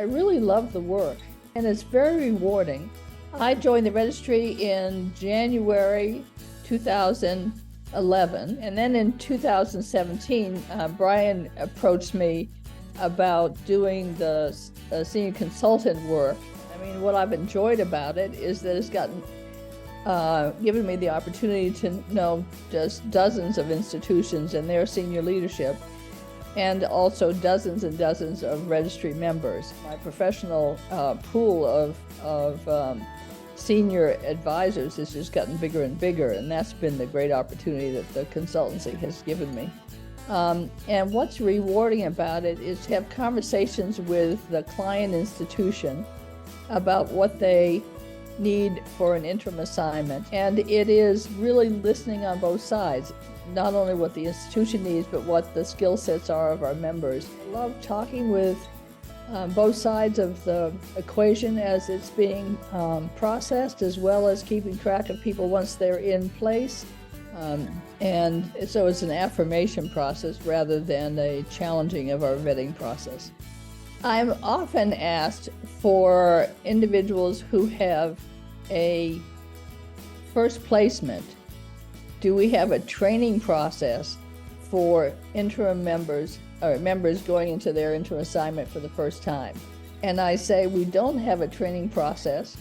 really love the work, and it's very rewarding. I joined the registry in January 2011, and then in 2017, Brian approached me about doing the senior consultant work. I mean, what I've enjoyed about it is that it's given me the opportunity to know just dozens of institutions and their senior leadership, and also dozens and dozens of registry members. My professional pool of senior advisors has just gotten bigger and bigger, and that's been the great opportunity that the consultancy has given me. And what's rewarding about it is to have conversations with the client institution about what they need for an interim assignment. And it is really listening on both sides, not only what the institution needs, but what the skill sets are of our members. I love talking with both sides of the equation as it's being processed, as well as keeping track of people once they're in place. And so it's an affirmation process rather than a challenging of our vetting process. I'm often asked for individuals who have a first placement. Do we have a training process for interim members or members going into their interim assignment for the first time? And I say we don't have a training process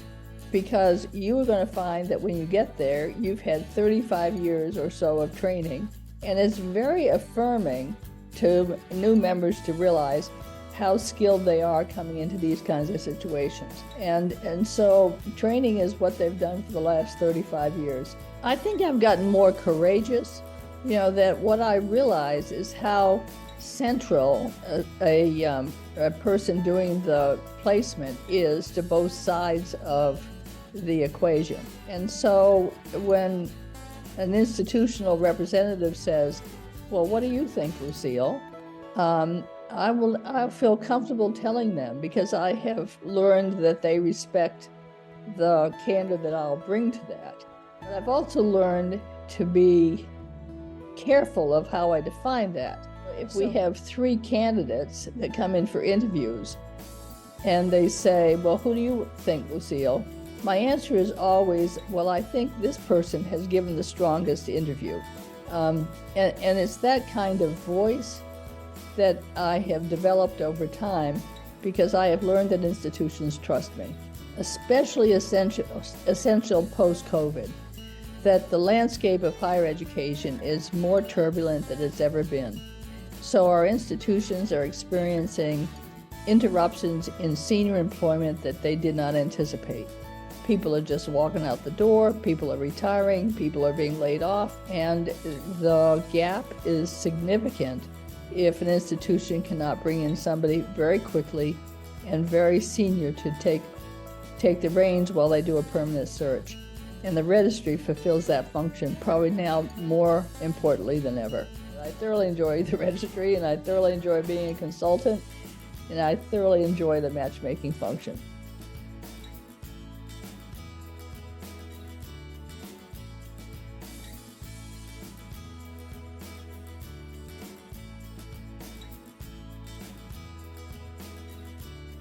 because you are going to find that when you get there, you've had 35 years or so of training. And it's very affirming to new members to realize how skilled they are coming into these kinds of situations. And so training is what they've done for the last 35 years. I think I've gotten more courageous, that what I realize is how central a person doing the placement is to both sides of the equation. And so when an institutional representative says, well, what do you think, Lucille? I'll feel comfortable telling them because I have learned that they respect the candor that I'll bring to that. But I've also learned to be careful of how I define that. If we have 3 candidates that come in for interviews and they say, well, who do you think, Lucille? My answer is always, well, I think this person has given the strongest interview. And it's that kind of voice that I have developed over time because I have learned that institutions trust me, especially essential post-COVID, that the landscape of higher education is more turbulent than it's ever been. So our institutions are experiencing interruptions in senior employment that they did not anticipate. People are just walking out the door, people are retiring, people are being laid off, and the gap is significant if an institution cannot bring in somebody very quickly and very senior to take the reins while they do a permanent search. And the registry fulfills that function probably now more importantly than ever. I thoroughly enjoy the registry, and I thoroughly enjoy being a consultant, and I thoroughly enjoy the matchmaking function.